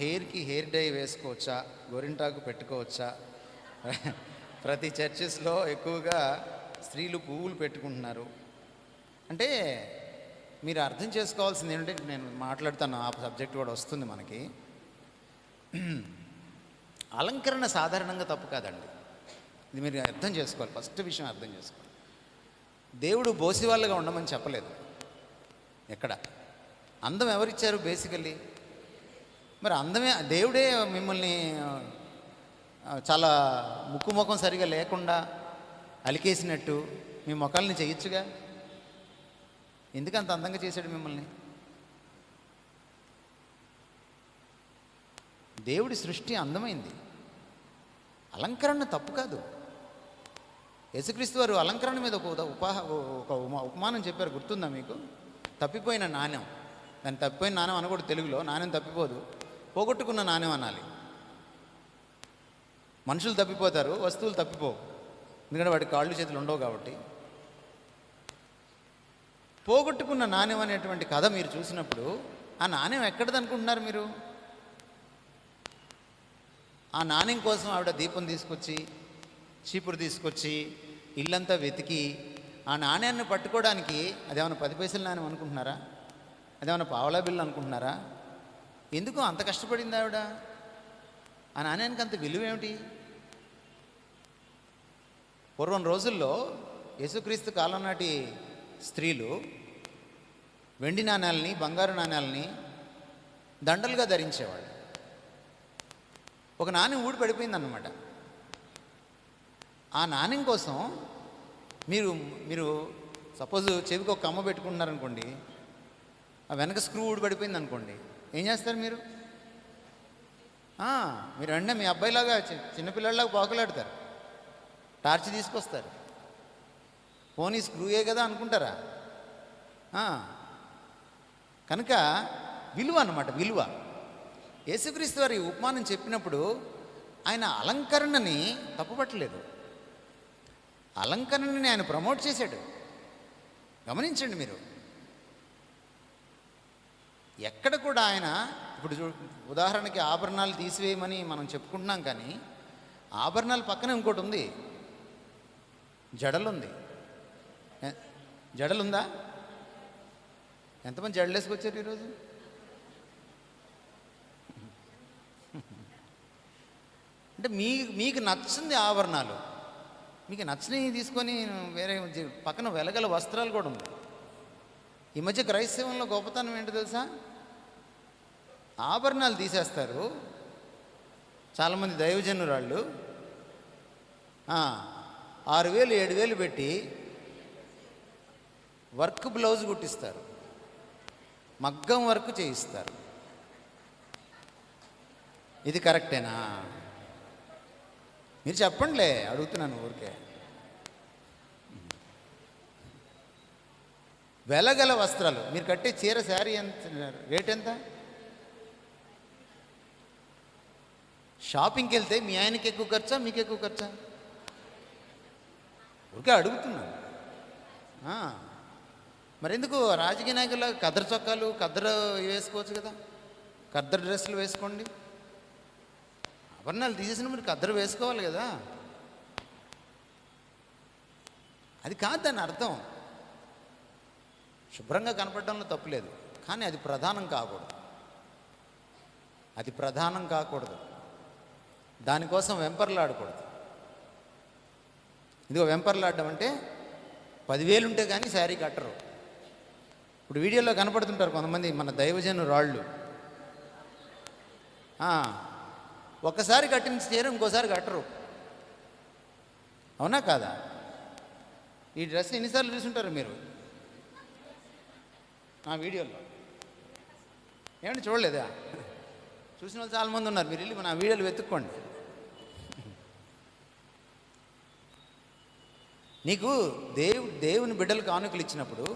హెయిర్కి hair dye వేసుకోవచ్చా, గోరింటాకు పెట్టుకోవచ్చా? ప్రతి చర్చెస్లో ఎక్కువగా స్త్రీలు పువ్వులు పెట్టుకుంటున్నారు. అంటే మీరు అర్థం చేసుకోవాల్సింది ఏంటంటే, నేను మాట్లాడుతాను, ఆ సబ్జెక్ట్ కూడా వస్తుంది మనకి. అలంకరణ సాధారణంగా తప్పు కాదండి. ఇది మీరు అర్థం చేసుకోవాలి. ఫస్ట్ విషయం అర్థం చేసుకోవాలి. దేవుడు బోసివాళ్ళగా ఉండమని చెప్పలేదు ఎక్కడ. అందం ఎవరిచ్చారు బేసికల్లీ? మరి అందమే దేవుడే మిమ్మల్ని చాలా ముక్కు ముఖం సరిగా లేకుండా అలికేసినట్టు మీ ముఖాలని చేయొచ్చుగా. ఎందుకు అంత అందంగా చేశాడు మిమ్మల్ని? దేవుడి సృష్టి అందమైంది. అలంకరణ తప్పు కాదు. యేసుక్రీస్తు వారు అలంకరణ మీద ఒక ఉపమానం చెప్పారు, గుర్తుందా మీకు? తప్పిపోయిన నాణ్యం. దాన్ని తప్పిపోయిన నాణ్యం అనకూడదు తెలుగులో. నాణ్యం తప్పిపోదు, పోగొట్టుకున్న నాణ్యం అనాలి. మనుషులు తప్పిపోతారు, వస్తువులు తప్పిపోవు. ఎందుకంటే వాటి కాళ్ళు చేతులు ఉండవు కాబట్టి. పోగొట్టుకున్న నాణ్యం అనేటువంటి కథ మీరు చూసినప్పుడు ఆ నాణ్యం ఎక్కడిది అనుకుంటున్నారు మీరు? ఆ నాణ్యం కోసం ఆవిడ దీపం తీసుకొచ్చి, చీపురు తీసుకొచ్చి, ఇల్లంతా వెతికి ఆ నాణ్యాన్ని పట్టుకోవడానికి అదేమన్నా 10 పైసల నాణ్యం అనుకుంటున్నారా? అదేమన్నా పావలా బిల్లు అనుకుంటున్నారా? ఎందుకు అంత కష్టపడింది ఆవిడ? ఆ నాణ్యానికి అంత విలువ ఏమిటి? పూర్వం రోజుల్లో యేసుక్రీస్తు కాలం నాటి స్త్రీలు వెండి నాణ్యాలని, బంగారు నాణ్యాలని దండలుగా ధరించేవాళ్ళు. ఒక నాణ్యం ఊడి పడిపోయిందన్నమాట. ఆ నాణ్యం కోసం మీరు సపోజ్ చెవికి ఒక కమ్మ పెట్టుకుంటున్నారనుకోండి, ఆ వెనక స్క్రూ ఊడి పడిపోయింది అనుకోండి, ఏం చేస్తారు మీరు? మీరు వెంటనే మీ అబ్బాయిలాగా చిన్నపిల్లలాగా పాకులాడతారు, టార్చ్ తీసుకొస్తారు. పోనీ స్క్రూయే కదా అనుకుంటారా? కనుక విలువ అన్నమాట, విలువ. యేసుక్రీస్తు వారి ఉపమానం చెప్పినప్పుడు ఆయన అలంకరణని తప్పుపట్టలేదు, అలంకరణని ఆయన ప్రమోట్ చేశాడు. గమనించండి మీరు. ఎక్కడ కూడా ఆయన ఇప్పుడు ఉదాహరణకి ఆభరణాలు తీసివేయమని మనం చెప్పుకుంటున్నాం, కానీ ఆభరణాల పక్కన ఇంకోటి ఉంది, జడలుంది. జడలుందా? ఎంతమంది జడలు వేసుకొచ్చారు ఈరోజు? అంటే మీకు నచ్చింది ఆభరణాలు, మీకు నచ్చినవి తీసుకొని వేరే పక్కన వెలగల వస్త్రాలు కూడా ఉంది. ఈ మధ్య క్రైస్తవంలో గొప్పతనం ఏంటో తెలుసా? ఆభరణాలు తీసేస్తారు చాలామంది దైవజనురాళ్ళు. 6,000 7,000 పెట్టి వర్క్ బ్లౌజ్ కుట్టిస్తారు, మగ్గం వర్క్ చేయిస్తారు. ఇది కరెక్టేనా? మీరు చెప్పండిలే, అడుగుతున్నాను ఊరికే. వెలగల వస్త్రాలు, మీరు కట్టే చీర శారీ ఎంత రేట్ ఎంత? షాపింగ్కి వెళ్తే మీ ఆయనకి ఎక్కువ ఖర్చా, మీకు ఎక్కువ ఖర్చా? ఊరికే అడుగుతున్నాను. మరెందుకు రాజకీయ నాయకుల కద్దర చొక్కాలు, కద్దరు వేసుకోవచ్చు కదా, కద్దరు డ్రెస్సులు వేసుకోండి. ఆభరణాలు తీసేసిన మీరు కద్దరు వేసుకోవాలి కదా. అది కాదు దాని అర్థం. శుభ్రంగా కనపడడంలో తప్పులేదు, కానీ అది ప్రధానం కాకూడదు. అది ప్రధానం కాకూడదు. దానికోసం వెంపర్లాడకూడదు. ఇదిగో వెంపర్లాడడం అంటే 10,000 ఉంటే కానీ శారీ కట్టరు. ఇప్పుడు వీడియోలో కనపడుతుంటారు కొంతమంది మన దైవజను రాళ్ళు. ఒక్కసారి కట్టిన చీర ఇంకోసారి కట్టరు. అవునా కాదా? ఈ డ్రెస్ ఎన్నిసార్లు చూసుంటారు మీరు ఆ వీడియోలో? ఏమంటే చూడలేదా? చూసిన వాళ్ళు చాలామంది ఉన్నారు. మీరు వెళ్ళి మన వీడియోలు వెతుక్కోండి. నీకు దేవుని బిడ్డలు కానుకలు ఇచ్చినప్పుడు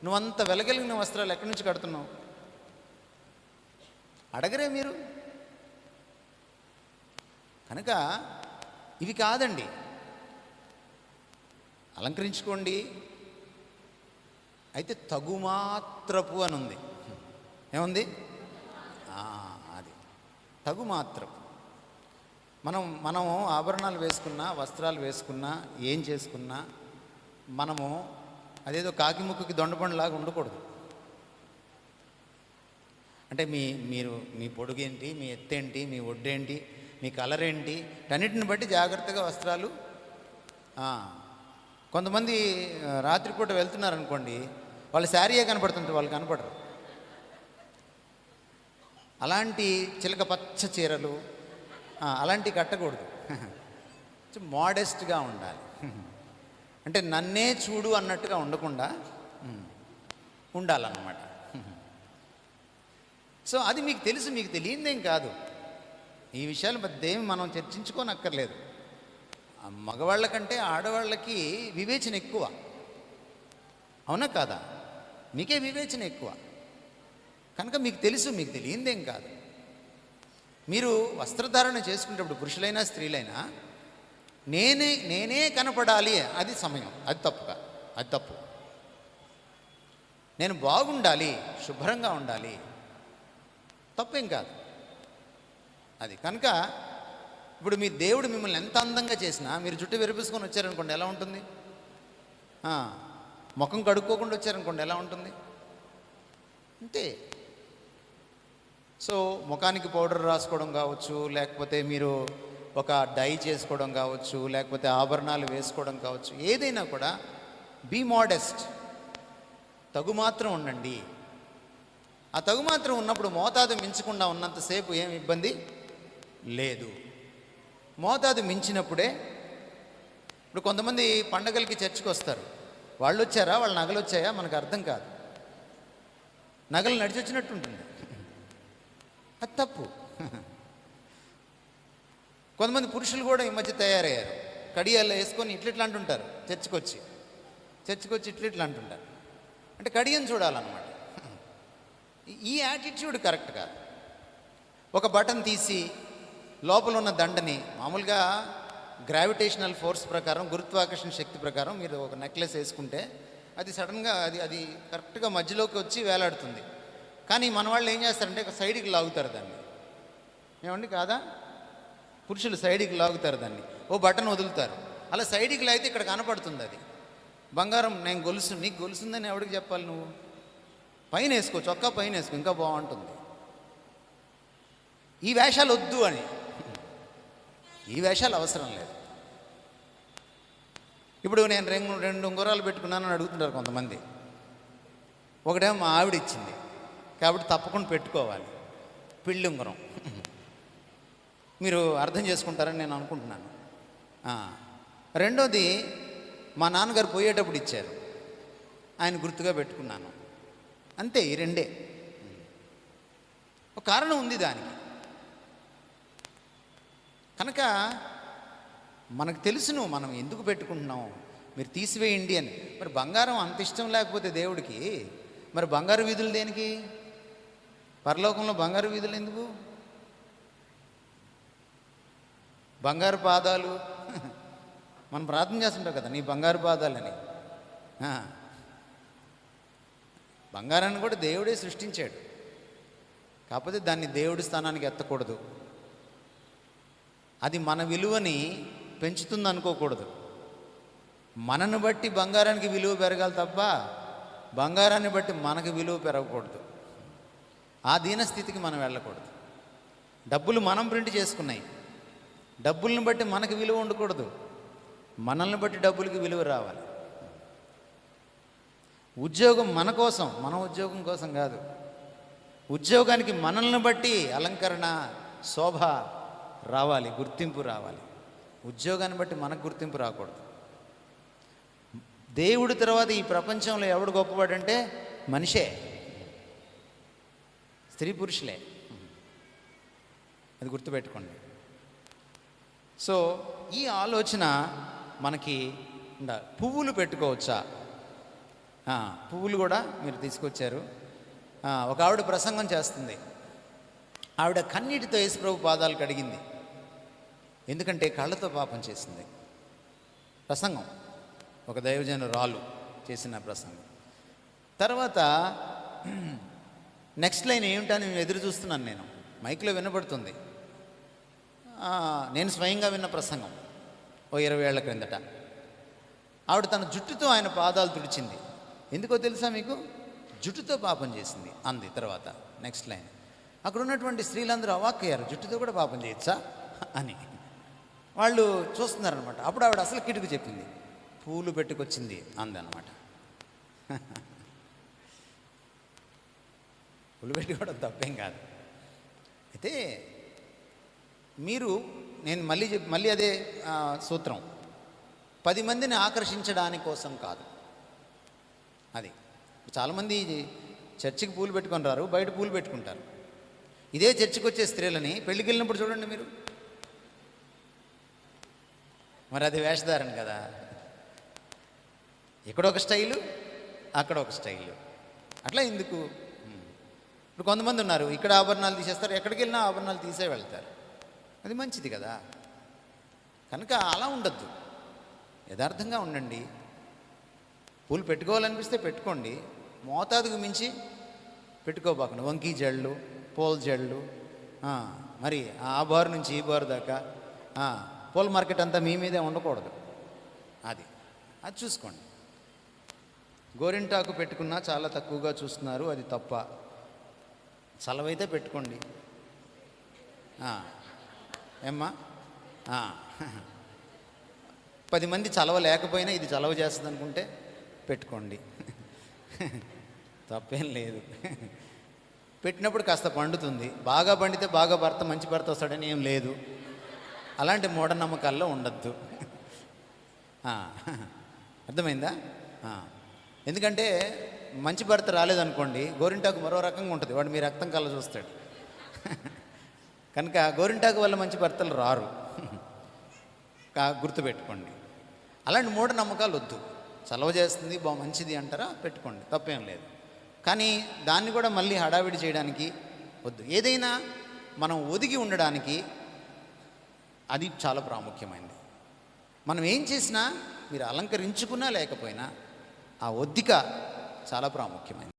నువ్వంత వెలగలిగిన వస్త్రాలు ఎక్కడి నుంచి కడుతున్నావు? అడగరే మీరు. కనుక ఇవి కాదండి. అలంకరించుకోండి, అయితే తగుమాత్రపు అని ఉంది. ఏముంది? అది తగు మాత్రం. మనము ఆభరణాలు వేసుకున్నా, వస్త్రాలు వేసుకున్నా, ఏం చేసుకున్నా మనము అదేదో కాకి ముక్కుకి దొండపండులాగా ఉండకూడదు. అంటే మీ పొడుగేంటి, మీ ఎత్తేంటి, మీ ఒడ్డేంటి, మీ కలర్ ఏంటి, అన్నిటిని బట్టి జాగ్రత్తగా వస్త్రాలు. కొంతమంది రాత్రిపూట వెళ్తున్నారనుకోండి, వాళ్ళ శారీయే కనపడుతుంది, వాళ్ళు కనపడరు. అలాంటి చిలక పచ్చ చీరలు అలాంటివి కట్టకూడదు. మోడెస్ట్గా ఉండాలి. అంటే నన్నే చూడు అన్నట్టుగా ఉండకుండా ఉండాలన్నమాట. సో అది మీకు తెలుసు, మీకు తెలియదేం కాదు. ఈ విషయాలు మధ్యేమి మనం చర్చించుకోనక్కర్లేదు. మగవాళ్ళ కంటే ఆడవాళ్ళకి వివేచన ఎక్కువ, అవునా కాదా? మీకే వివేచన ఎక్కువ కనుక మీకు తెలుసు, మీకు తెలియదేం కాదు. మీరు వస్త్రధారణ చేసుకునేటప్పుడు పురుషులైనా స్త్రీలైనా నేనే కనపడాలి, అది సమయం, అది తప్పు. నేను బాగుండాలి, శుభ్రంగా ఉండాలి, తప్పేం కాదు అది. కనుక ఇప్పుడు మీ దేవుడు మిమ్మల్ని ఎంత అందంగా చేసినా మీరు జుట్టు విరిపించుకొని వచ్చారనుకోండి ఎలా ఉంటుంది? ముఖం కడుక్కోకుండా వచ్చారనుకోండి ఎలా ఉంటుంది? అంతే. సో ముఖానికి పౌడర్ రాసుకోవడం కావచ్చు, లేకపోతే మీరు ఒక డై చేసుకోవడం కావచ్చు, లేకపోతే ఆభరణాలు వేసుకోవడం కావచ్చు, ఏదైనా కూడా బీ మోడెస్ట్, తగుమాత్రం ఉండండి. ఆ తగుమాత్రం ఉన్నప్పుడు మోతాదు మించకుండా ఉన్నంతసేపు ఏం ఇబ్బంది లేదు. మోతాదు మించినప్పుడే, ఇప్పుడు కొంతమంది పండగలకి చర్చికి వస్తారు, వాళ్ళు వచ్చారా, వాళ్ళ నగలు వచ్చాయా మనకు అర్థం కాదు, నగలు నడిచి వచ్చినట్టు ఉంటుంది, అది తప్పు. కొంతమంది పురుషులు కూడా ఈ మధ్య తయారయ్యారు, కడియాల్లో వేసుకొని ఇట్లా అంటుంటారు, చర్చికి వచ్చి ఇట్లా అంటుంటారు. అంటే కడియం చూడాలన్నమాట. ఈ యాటిట్యూడ్ కరెక్ట్ కాదు. ఒక బటన్ తీసి లోపల ఉన్న దండని, మామూలుగా గ్రావిటేషనల్ ఫోర్స్ ప్రకారం, గురుత్వాకర్షణ శక్తి ప్రకారం మీరు ఒక నెక్లెస్ వేసుకుంటే అది సడన్గా అది కరెక్ట్గా మధ్యలోకి వచ్చి వేలాడుతుంది. కానీ మన వాళ్ళు ఏం చేస్తారంటే సైడ్కి లాగుతారు దాన్ని. ఏమండి కాదా? పురుషులు సైడ్కి లాగుతారు దాన్ని, ఓ బటన్ వదులుతారు, అలా సైడ్కి లాగితే ఇక్కడ కనపడుతుంది అది బంగారం. నేను గొలుసు, నీకు గొలుసుందని ఎవరికి చెప్పాలి? నువ్వు పైన వేసుకో, చొక్కా పైన వేసుకో, ఇంకా బాగుంటుంది. ఈ వేషాలు వద్దు అని, ఈ వేషాలు అవసరం లేదు. ఇప్పుడు నేను రెండు ఉంగరాలు పెట్టుకున్నానని అడుగుతుంటారు కొంతమంది. ఒకటేమో మా ఆవిడ ఇచ్చింది కాబట్టి తప్పకుండా పెట్టుకోవాలి, పెళ్ళి ఉంగరం. మీరు అర్థం చేసుకుంటారని నేను అనుకుంటున్నాను. రెండోది మా నాన్నగారు పోయేటప్పుడు ఇచ్చారు, ఆయన గుర్తుగా పెట్టుకున్నాను, అంతే. ఈ రెండే. ఒక కారణం ఉంది దానికి. కనుక మనకు తెలుసును మనం ఎందుకు పెట్టుకుంటున్నాం, మీరు తీసివేయండి అని. మరి బంగారం అంత ఇష్టం లేకపోతే దేవుడికి, మరి బంగారు వీధులు దేనికి? పరలోకంలో బంగారు వీధులు ఎందుకు? బంగారు పాదాలు మనం ప్రార్థన చేస్తుంటాం కదా, నీ బంగారు పాదాలని. బంగారాన్ని కూడా దేవుడే సృష్టించాడు, కాకపోతే దాన్ని దేవుడి స్థానానికి ఎత్తకూడదు. అది మన విలువని పెంచుతుంది అనుకోకూడదు. మనను బట్టి బంగారానికి విలువ పెరగాలి తప్ప బంగారాన్ని బట్టి మనకు విలువ పెరగకూడదు. ఆ దీనస్థితికి మనం వెళ్ళకూడదు. డబ్బులు మనం ప్రింట్ చేసుకున్నాయి, డబ్బులను బట్టి మనకు విలువ ఉండకూడదు, మనల్ని బట్టి డబ్బులకి విలువ రావాలి. ఉద్యోగం మన కోసం, మన ఉద్యోగం కోసం కాదు. ఉద్యోగానికి మనల్ని బట్టి అలంకరణ, శోభ రావాలి, గుర్తింపు రావాలి. ఉద్యోగాన్ని బట్టి మనకు గుర్తింపు రాకూడదు. దేవుడి తర్వాత ఈ ప్రపంచంలో ఎవడు గొప్పవాడంటే మనిషే, స్త్రీ పురుషులే. అది గుర్తుపెట్టుకోండి. సో ఈ ఆలోచన మనకి ఉండాలి. పువ్వులు పెట్టుకోవచ్చా? పువ్వులు కూడా మీరు తీసుకొచ్చారు. ఒక ఆవిడ ప్రసంగం చేస్తుంది, ఆవిడ కన్నీటితో యేసుప్రభు పాదాలు కడిగింది, ఎందుకంటే కళ్ళతో పాపం చేసింది. ప్రసంగం ఒక దైవజనురాలు చేసిన ప్రసంగం. తర్వాత నెక్స్ట్ లైన్ ఏమిటని ఎదురు చూస్తున్నాను నేను, మైక్లో వినపడుతుంది, నేను స్వయంగా విన్న ప్రసంగం ఓ 20 ఏళ్ల క్రిందట. ఆవిడ తన జుట్టుతో ఆయన పాదాలు తుడిచింది. ఎందుకో తెలుసా మీకు? జుట్టుతో పాపం చేసింది అంది. తర్వాత నెక్స్ట్ లైన్, అక్కడ ఉన్నటువంటి స్త్రీలందరూ అవాక్కయ్యారు, జుట్టుతో కూడా పాపం చేయొచ్చా అని. వాళ్ళు చూస్తున్నారనమాట. అప్పుడు ఆవిడ అసలు కిటుకు చెప్పింది, పూలు పెట్టుకొచ్చింది అంది అనమాట. పూలు పెట్టుకోవడం తప్పేం కాదు. అయితే నేను మళ్ళీ అదే సూత్రం, 10 మందిని ఆకర్షించడాని కోసం కాదు. అది చాలామంది చర్చికి పూలు పెట్టుకొని రారు, బయట పూలు పెట్టుకుంటారు. ఇదే చర్చికి వచ్చే స్త్రీలని పెళ్ళికి వెళ్ళినప్పుడు చూడండి మీరు, మరి అది వేషధారణ కదా. ఇక్కడ ఒక స్టైలు, అక్కడ ఒక స్టైలు, అట్లా ఎందుకు? ఇప్పుడు కొంతమంది ఉన్నారు, ఇక్కడ ఆభరణాలు తీసేస్తారు, ఎక్కడికి వెళ్ళినా ఆభరణాలు తీసే వెళ్తారు. అది మంచిది కదా. కనుక అలా ఉండద్దు, యథార్థంగా ఉండండి. పూలు పెట్టుకోవాలనిపిస్తే పెట్టుకోండి, మోతాదుకు మించి పెట్టుకోబాకండి. వంకీ జళ్ళు, పూల జళ్ళు, మరి ఆ బారు నుంచి ఈ బారు దాకా పూల మార్కెట్ అంతా మీ మీదే ఉండకూడదు. అది చూసుకోండి. గోరింటాకు పెట్టుకున్నా చాలా తక్కువగా చూస్తున్నారు, అది తప్ప. చలవైతే పెట్టుకోండి. ఏమ్మా, 10 మంది చలవ లేకపోయినా ఇది చలవ చేస్తుంది అనుకుంటే పెట్టుకోండి, తప్పేం లేదు. పెట్టినప్పుడు కాస్త పండుతుంది, బాగా పండితే బాగా మంచి భర్త వస్తాడని ఏం లేదు. అలాంటి మూఢనమ్మకాల్లో ఉండద్దు. అర్థమైందా? ఎందుకంటే మంచి భర్త రాలేదనుకోండి, గోరింటాకు మరో రకంగా ఉంటుంది, వాడు మీ రక్తం కళ్ళ చూస్తాడు. కనుక గోరింటాకు వల్ల మంచి భర్తలు రారు, గుర్తుపెట్టుకోండి. అలాంటి మూఢనమ్మకాలు వద్దు. చలవ చేస్తుంది, మంచిది అంటారా, పెట్టుకోండి, తప్పేం లేదు. కానీ దాన్ని కూడా మళ్ళీ హడావిడి చేయడానికి వద్దు. ఏదైనా మనం ఒదిగి ఉండడానికి అది చాలా ప్రాముఖ్యమైనది. మనం ఏం చేసినా, మీరు అలంకరించుకున్నా లేకపోయినా, ఆ ఒద్దిక చాలా ప్రాముఖ్యమైనది.